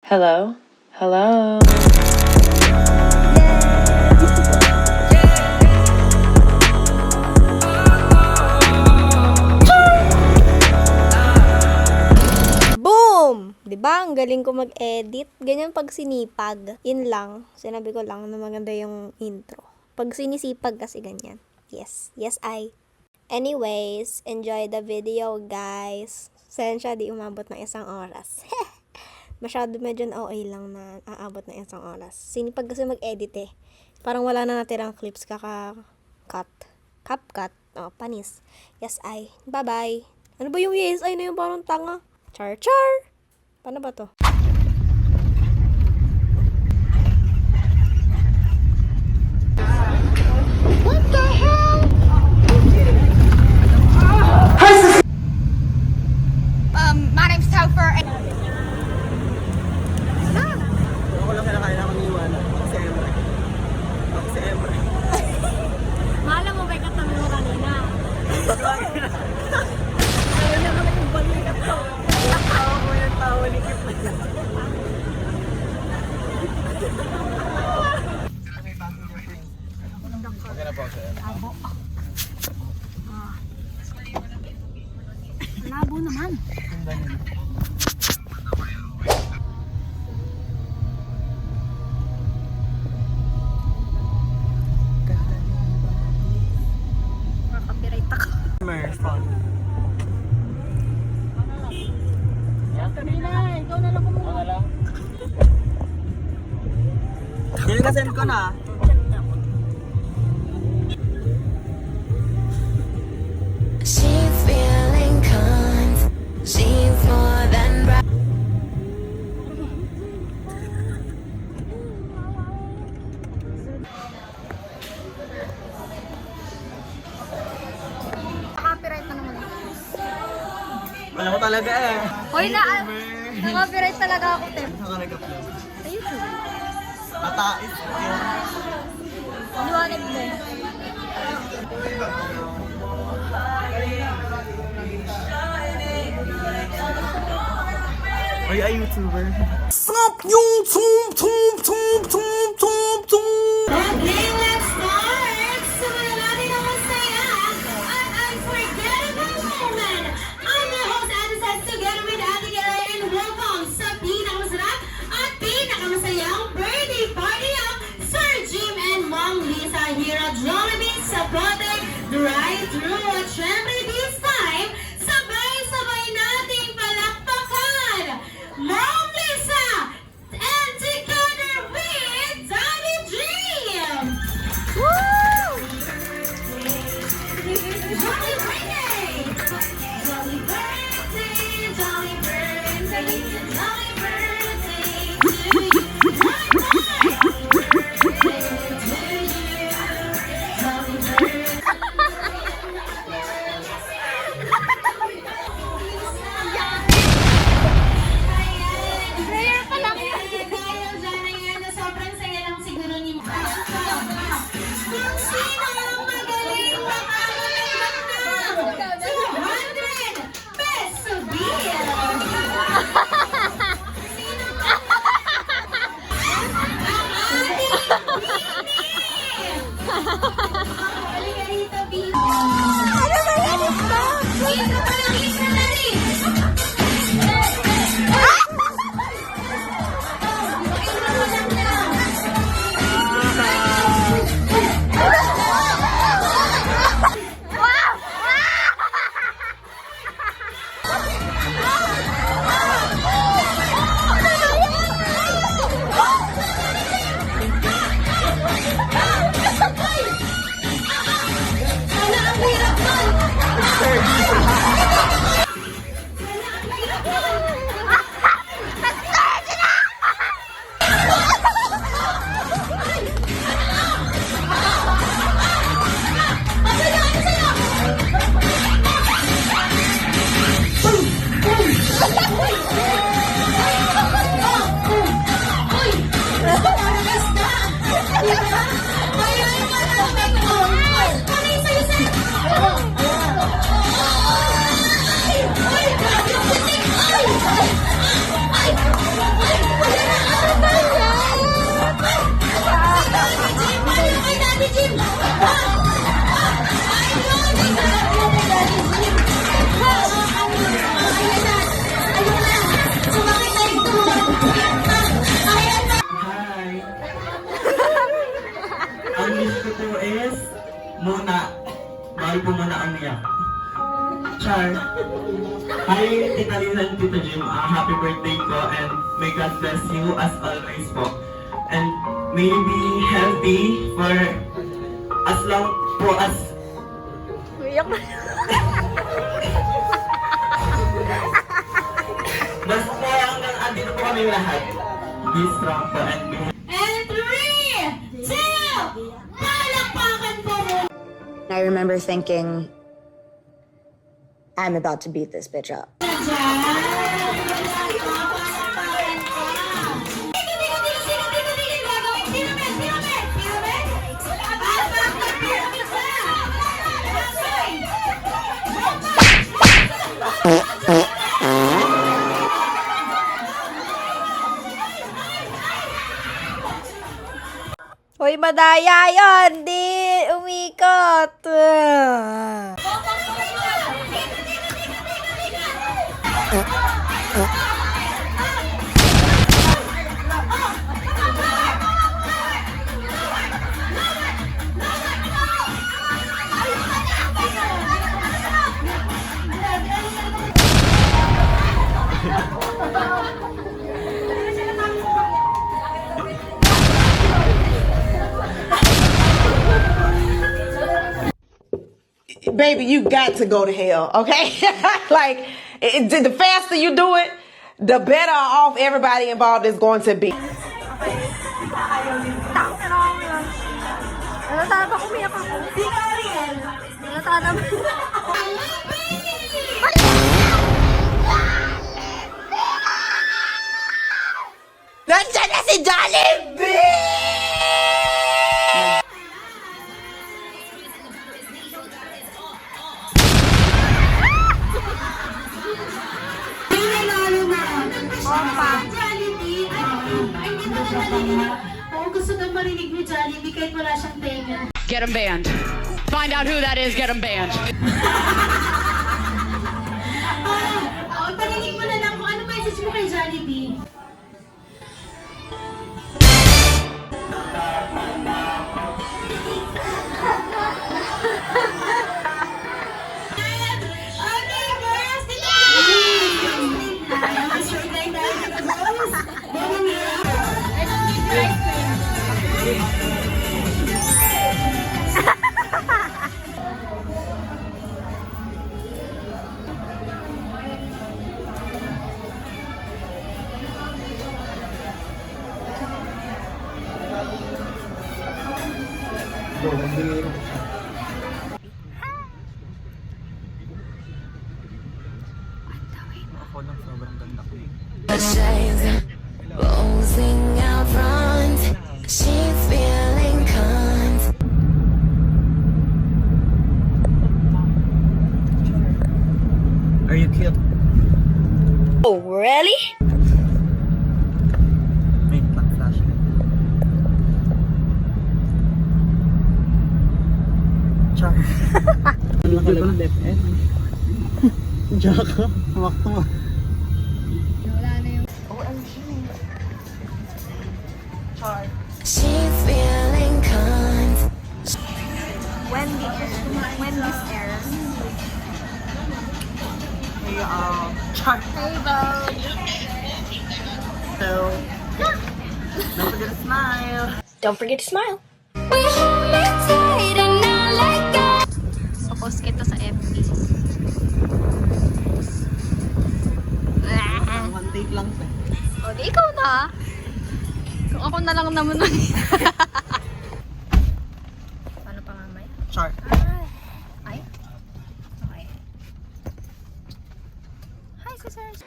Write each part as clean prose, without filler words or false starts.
Hello? Hello? Boom! 'Di ba? Ang galing ko mag-edit. Ganyan pag sinipag. Yun lang. Sinabi ko lang na maganda yung intro. Pag sinisipag kasi ganyan. Yes. Yes, I. Anyways, enjoy the video, guys. Sensya, di umabot ng 1 oras. Masyado medyo OA lang na aabot ng 1 oras. Sinipag kasi mag-edit eh. Parang wala na natirang clips kaka-cut. CapCut. Oh, panis. Yes, I. Bye-bye. Ano ba yung yes, I na yung parang tanga? Char. Paano ba to? What the hell? My name's Topher. Ako lang kailangan akong iwanan. Ako si Emre. Ako si Emre. Mahala mo ba katabi mo kanina? Ayun na naman yung balikat ko. Tawa ko yung tawa ni Kip. Okay na po siya. Labo naman. Copyright ako. Marathon. Ikaw na lang kumuha. Ako lang. Yung nasend ko na. She feeling kind, she's more than bright. Copyright na naman. Wala ko talaga eh. Hoy na-copyright talaga ako, Tim. Saan ka nag-upload? Sa YouTube. Tatais. Liwanag mo. Are you a YouTuber? Stop yung Okay, let's start! Simulan natin ang masaya at unforgettable moment. I'm your host, Ate Seth, together with Ate Gala, and welcome sa pinakamasarap at pinakamasayang birthday party of Sir Jim and Mom Lisa here at Jollibee sa Protect Drive-Thru. At syempre this time, sabay-sabay nating palakpakan Mom Lisa and together with po muna umiyak. Char. Hi, Tita Lisa and Tita Jim. Happy birthday po and may God bless you as always po. And may you be healthy for as long po as... Basta po hanggang andito po kami lahat. Be strong po and be And 3, 2, palakpakan po muna. I remember thinking, I'm about to beat this bitch up. Hoy, madaya yon, di umikot. Baby, you got to go to hell, okay? Like, the faster you do it, the better off everybody involved is going to be. Nalatada ko, umiyak ako. Nalatada mo. Nandiyan na si Jollibee! Gusto nang marinig ni Jollibee kahit wala siyang tenga. Get him banned. Find out who that is, get him banned. Parinig mo na lang kung ano message mo kay Jollibee. Ako lang sobrang ganda ko. Shades posing out front. She's feeling cunt. Are you cute? Oh, really? Wait lang, flash. Char. Ano ka lang left end? Jaka, tumak-tumak. She's feeling cunt. Wendy's Air. Hey, Char. Hey, Bob. So, don't forget to smile. Don't forget to smile. We hold it tight and not let go. Post kita sa FB. One take lang pa. O, di ikaw na. Kung ako na lang naman nun. Paano pa nga, May? Char. Ay? Okay. Hi, sisters.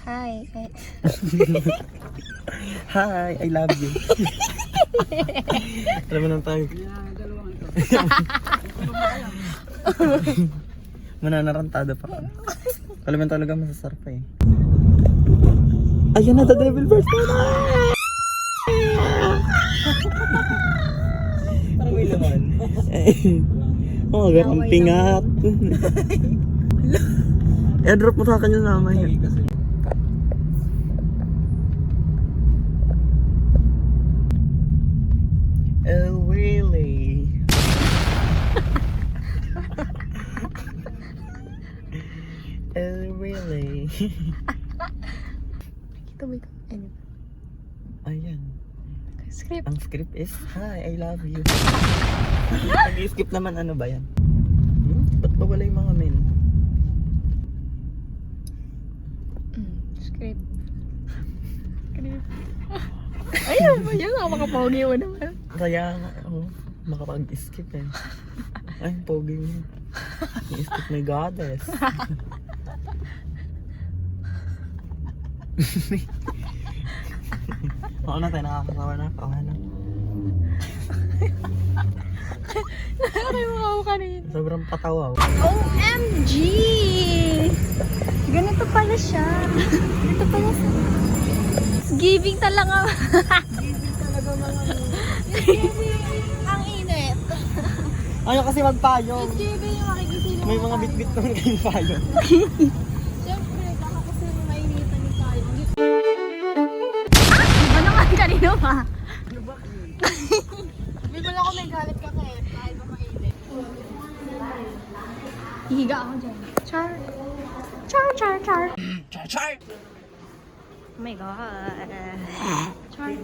Hi. Hi, I love you. Tara mo nang tayo. Mananarantado pa ka. Kalaman talaga masasarap pa eh. Ayan na, the devil verse na! Parang may laman. Oh, ang pingat. Airdrop mo sa akin yung naman yan. Oh, really? Oh, really? Ito may ano. Ayan. Script. Ang script is, hi, I love you. Nag-skip naman, ano ba yan? Ba't ba wala yung mga men? Script. Ayun ba yun? Makapogi mo naman. Kaya nga, makapag-skip eh. Ay, pogi mo. I-skip my goddess. Oo na tayo, nakakasawa na. Kawa na. Nakakay mo ako kanina. Sobrang patawa. OMG! Ganito pala siya. Ganito pala siya. Giving talaga. Giving talaga mga ang init. Ayaw kasi magpayong. Giving yung makikisilong. May mga bit-bit naman kayong payong. Siyempre, baka kasi mainitan ni tayo. Iba naman kanino pa? Hindi mo lang ako may galit ka kaya kahit ba mainit. Hihiga ako dyan. Char. Char, char, char. Char, char! Oh my God. Char.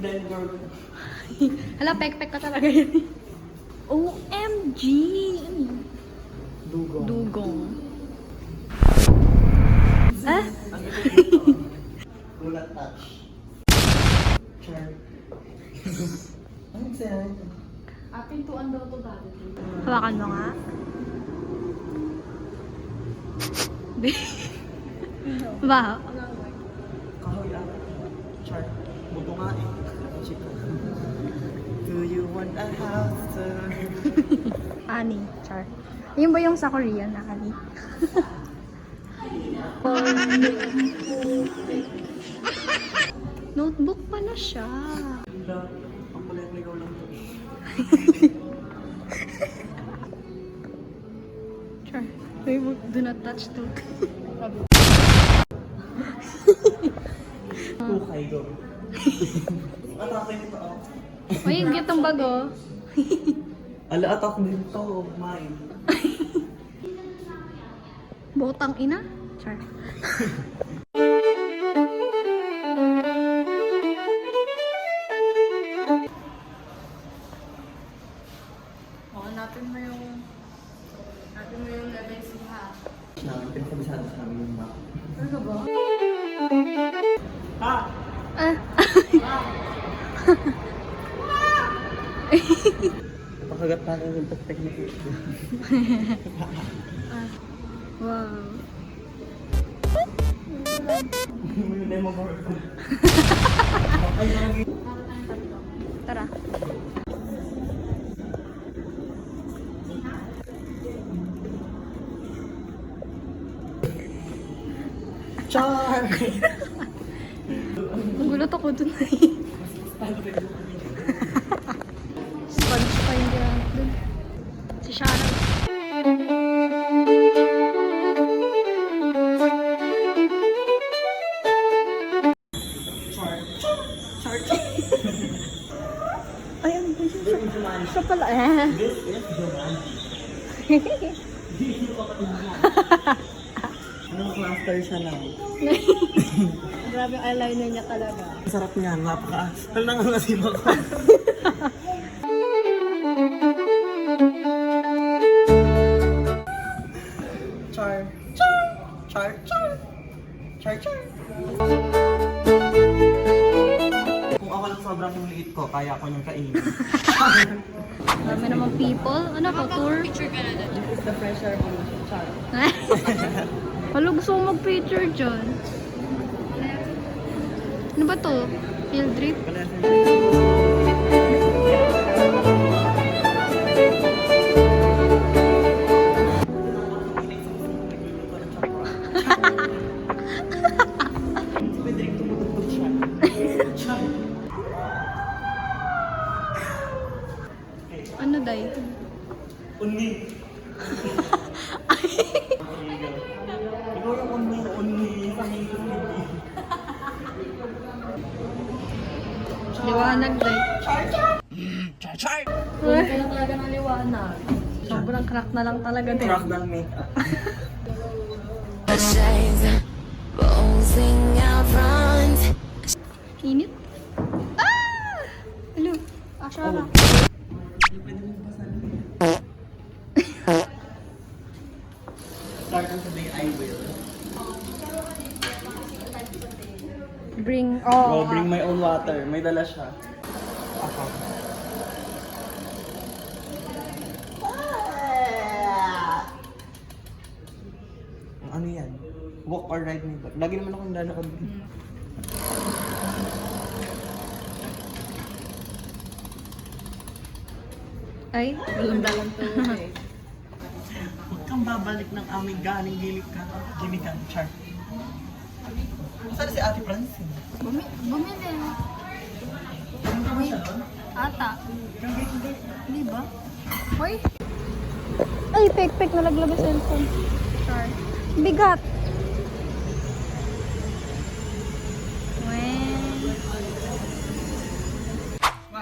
Hala, pek-pek ka talaga yun. OMG! Ano yun? Dugong. Dugong. Ah? Kulat touch. Char. Ano sa'yo? Pintuan daw to dati. Hawakan mo nga. Ba? Kahoy ah. Char. Buto nga eh. Chika. Do you want a house? Ani, char. Yun ba yung sa Korean na Ani? Notebook pala siya. Ang kulit-ligaw lang to. Char. May do not touch to. Kukay go. Atake mo to ako. Uy, gitong bago. Ala, atak din to. Kumain. Botang ina. Char. Namin, pinakabisado sa namin yung map. Ano ba? Ha! Ah. Napakagat pa rin yung technique. Wow. May demo mo. Tara. Char! Nagulat ako dun eh. Sponge pa yung ginamit dun. Si Sharon. Ay, ano ba yun? Siya pala. This is Jumanji. Anong cluster siya lang? Grabe yung eyeliner niya talaga. Sarap niya, napaka... Alam na nga nasin ako. Char. Char. Char. Char. Char. Char. Kung ako lang sobrang yung liit ko, kaya ko niyang kainin. Marami namang people. Ano ko, tour? This is the fresher on Char. Halo, gusto ko mag-picture dyan. Ano ba to? Field trip? Ano day? Unni. Ikaw yung unni. Liwanag day. Char. Liwanag. Sobrang crack na lang talaga din. Rock down makeup. Init? Ah! Hello. Asyara. Start on today, I will. Bring, Go bring my own water. May dala siya. Ako. Ano yan? Walk or ride me back. Lagi naman akong lalakad. Ay, dalang to eh. Huwag kang babalik ng aming galing gilid ka. Jimmy ka, Char. Saan si Ate Francine? Bumili. Ata. Hindi ba? Hoy? Ay, pek-pek. Nalaglag ang cellphone. Char. Bigat.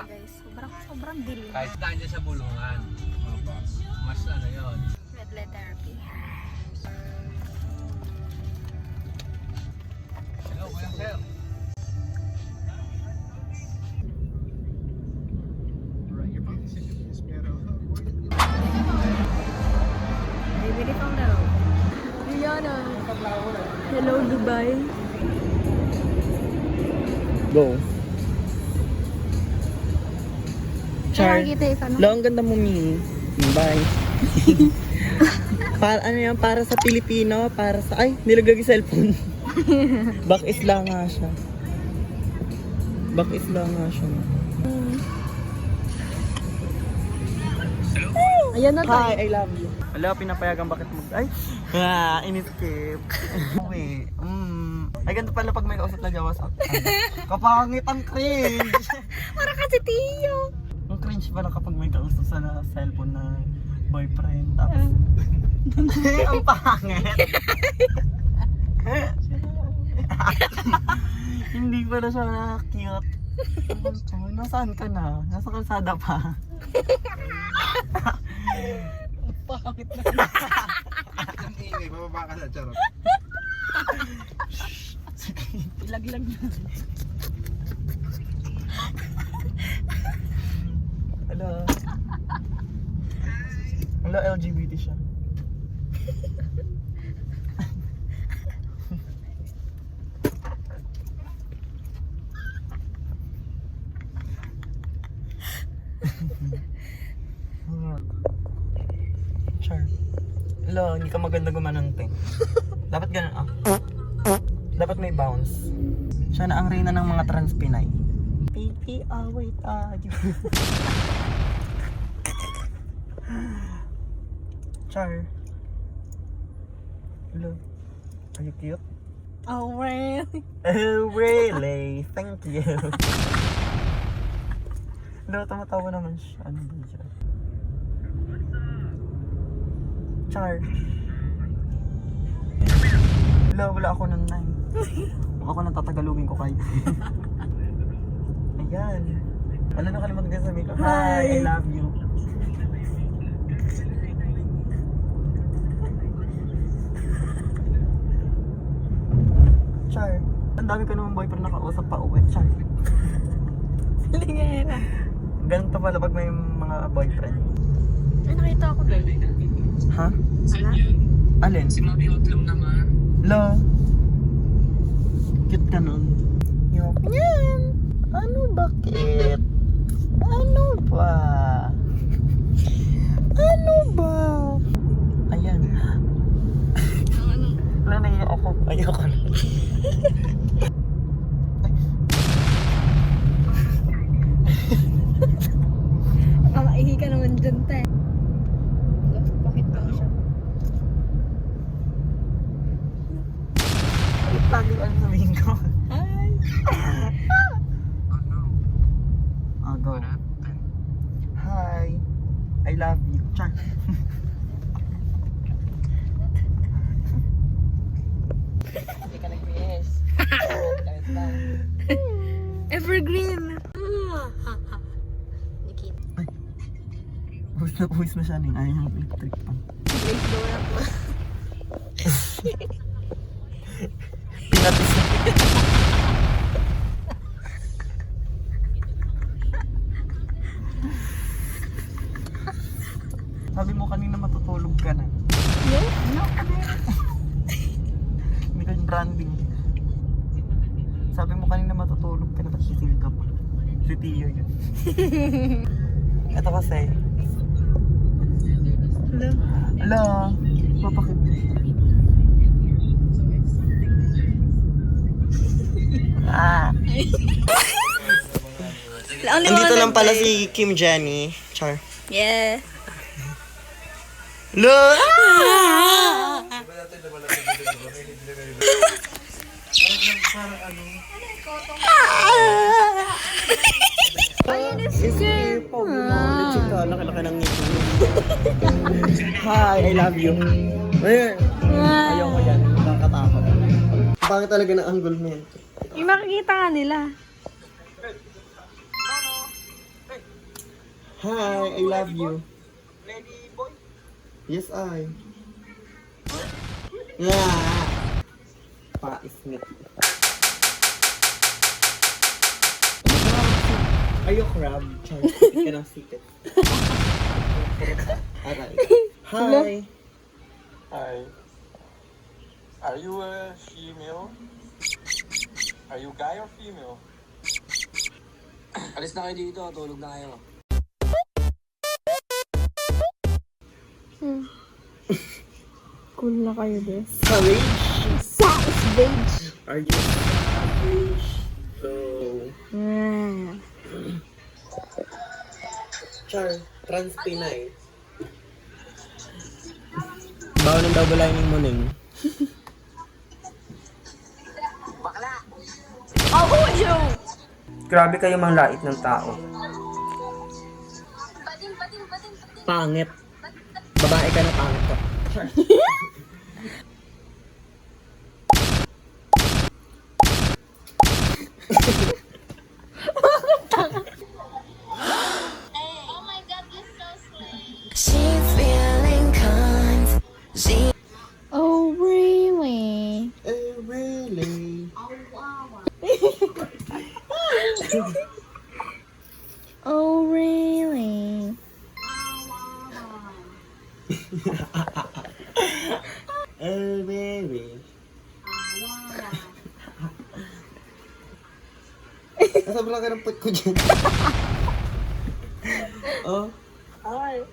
Guys, sobrang dilim. Kahit saan dyan sa bulungan. Mas ano yun. Red light therapy. Hello, kuya sir. Baby from now. Rihanna. Hello, Dubai. Go. Char. Nakakita yung ano? Lo, ang ganda mo, Mi. Bye. Para, ano yan, para sa Pilipino, para sa, ay, nilagay yung cellphone. Back isla nga siya. Back isla nga siya. Ayan na tayo. Hi, I love you. Wala, pinapayagan bakit mag... Ay! In-escape. Okay. Ay, ganito pala pag may kausap na gawas. Kapangit ang cringe! Para kasi Tiyo. Ang cringe pala kapag may kausap sa cellphone na boyfriend. Tapos... ang pangit! Hindi pala siya cute. Nasaan ka na? Nasa kalsada pa. Pangit na. Ang ingay, bababa ka na, charot. Laglag na. Hello. Hello, LGBT siya. Char. Hello, hindi ka maganda gumanante. Dapat ganun ah. Dapat may bounce. Siya na ang reyna ng mga trans Pinay. Baby, away tayo. Char. Hello. Are you cute? Oh, really? Oh, really? Thank you. Hello, tumatawa naman siya. Ano ba siya? Char. Hello, wala ako nun na. Kung ako nang tatagalugin ko kayo. Ayan. Wala na kalimutan kayo sabihin ko. Hi, I love you. Char. Ang dami ko naman boyfriend nakausap pa uwi. Char. Lingera. Ganito pala pag may mga boyfriend. Ay, nakita ako doon. Ha? Ala? Alin? Si Mami Hotlum naman. Lo. Cute ka nun. Yok. Yan. Ano bakit? Ano ba? Ano ba? Ayan. Wala, naiyak ako. Ayoko na. Ihi ka naman dyan, te. Bakit ba siya? Lagi ano sabihin ko. Hi! I'll go. Hi. I love you. Char. Hindi ka nag-miss. Kahit lang. Evergreen! Pawis na siya ning. Ayaw niyang electric pan. Pinatis na. Sabi mo kanina matutulog ka na. No, hindi ka branding. Sabi mo kanina matutulog ka na, tapos gising ka pa. Si Tio yun. Ito kasi. Hello. Papakit. Nandito lang pala si Kim Jenny. Char. Yeah. Look! Laki-laki ng ngipin. Hi, I love you. Ayan. Ayaw mo yan. Nakakatakot. Bakit talaga ng angle mo yan? Yung makikita nga nila. Hi, I love you. Yes, I. Yeah. Pa-ismit. Are you crab? Char, sikit ka ng sikit. Aray. Hi. Hi. Are you a female? Are you guy or female? Alis na kayo dito, tulog na kayo. Cool na kayo, Des. Savage? Savage! Are you savage? So... Char, trans Pinay. Bawal ng double lining mo, Ning. Grabe kayo manglait ng tao. Pangit. Babae ka na pangit ka. Oh, really? Really? Oh, really? Baby. Sobrang karampot ko dyan. Oh. Hi.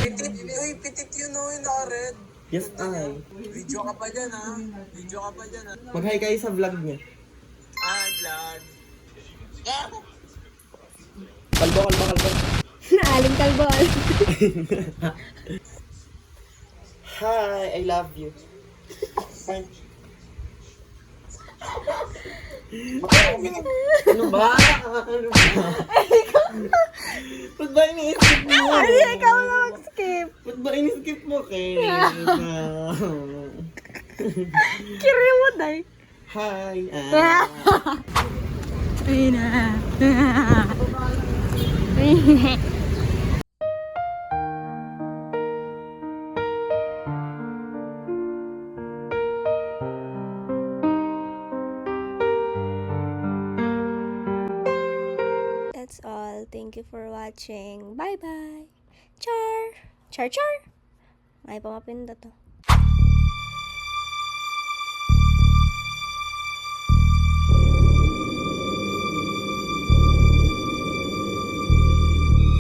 Pitit, uy, pitit yun o, yung naka-red. Yes, I. Video ka pa dyan ha. Video ka pa dyan ha. Mag-hi kayo sa vlog niya. Vlog. Kalbo. Aling kalbol. Hi, I love you. Fine. Ano ba? Ba't ba ini-skip mo? Ay, ikaw na mag-skip. Ba't ba ini-skip mo, Kay? Kiri mo, day. Hi. Ay na. That's all. Thank you for watching. Bye-bye. Char! Char! Ay, pamapinda to.